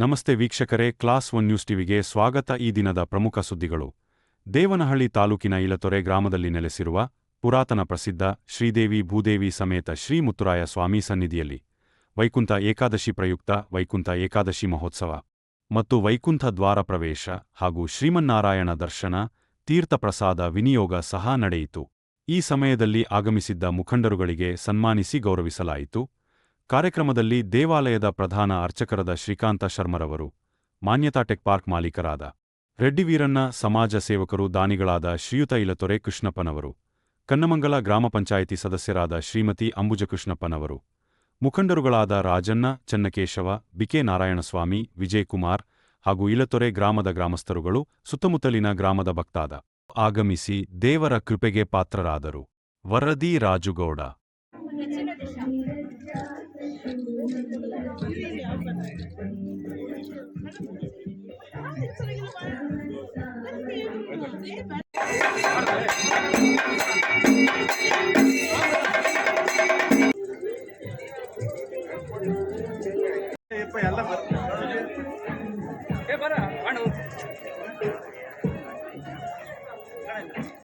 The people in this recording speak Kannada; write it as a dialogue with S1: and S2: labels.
S1: ನಮಸ್ತೆ ವೀಕ್ಷಕರೇ, ಕ್ಲಾಸ್ 1 ನ್ಯೂಸ್ ಟಿವಿಗೆ ಸ್ವಾಗತ. ಈ ದಿನದ ಪ್ರಮುಖ ಸುದ್ದಿಗಳು. ದೇವನಹಳ್ಳಿ ತಾಲೂಕಿನ ಇಲತೊರೆ ಗ್ರಾಮದಲ್ಲಿ ನೆಲೆಸಿರುವ ಪುರಾತನ ಪ್ರಸಿದ್ಧ ಶ್ರೀದೇವಿ ಭೂದೇವಿ ಸಮೇತ ಶ್ರೀ ಮುತ್ತುರಾಯ ಸ್ವಾಮಿ ಸನ್ನಿಧಿಯಲ್ಲಿ ವೈಕುಂಠ ಏಕಾದಶಿ ಪ್ರಯುಕ್ತ ವೈಕುಂಠ ಏಕಾದಶಿ ಮಹೋತ್ಸವ ಮತ್ತು ವೈಕುಂಠ ದ್ವಾರ ಪ್ರವೇಶ ಹಾಗೂ ಶ್ರೀಮನ್ನಾರಾಯಣ ದರ್ಶನ, ತೀರ್ಥ ಪ್ರಸಾದ ವಿನಿಯೋಗ ಸಹ ನಡೆಯಿತು. ಈ ಸಮಯದಲ್ಲಿ ಆಗಮಿಸಿದ್ದ ಮುಖಂಡರುಗಳಿಗೆ ಸನ್ಮಾನಿಸಿ ಗೌರವಿಸಲಾಯಿತು. ಕಾರ್ಯಕ್ರಮದಲ್ಲಿ ದೇವಾಲಯದ ಪ್ರಧಾನ ಅರ್ಚಕರಾದ ಶ್ರೀಕಾಂತ ಶರ್ಮರವರು, ಮಾನ್ಯತಾ ಟೆಕ್ ಪಾರ್ಕ್ ಮಾಲೀಕರಾದ ರೆಡ್ಡಿ ವೀರಣ್ಣ, ಸಮಾಜ ಸೇವಕರು ದಾನಿಗಳಾದ ಶ್ರೀಯುತ ಇಲತೊರೆ ಕೃಷ್ಣಪ್ಪನವರು, ಕನ್ನಮಂಗಲ ಗ್ರಾಮ ಪಂಚಾಯಿತಿ ಸದಸ್ಯರಾದ ಶ್ರೀಮತಿ ಅಂಬುಜಕೃಷ್ಣಪ್ಪನವರು, ಮುಖಂಡರುಗಳಾದ ರಾಜಣ್ಣ, ಚನ್ನಕೇಶವ, ಬಿಕೆ ನಾರಾಯಣಸ್ವಾಮಿ, ವಿಜಯಕುಮಾರ್ ಹಾಗೂ ಇಲತೊರೆ ಗ್ರಾಮದ ಗ್ರಾಮಸ್ಥರುಗಳು, ಸುತ್ತಮುತ್ತಲಿನ ಗ್ರಾಮದ ಭಕ್ತಾದ ಆಗಮಿಸಿ ದೇವರ ಕೃಪೆಗೆ ಪಾತ್ರರಾದರು. ವರದಿ ರಾಜುಗೌಡ.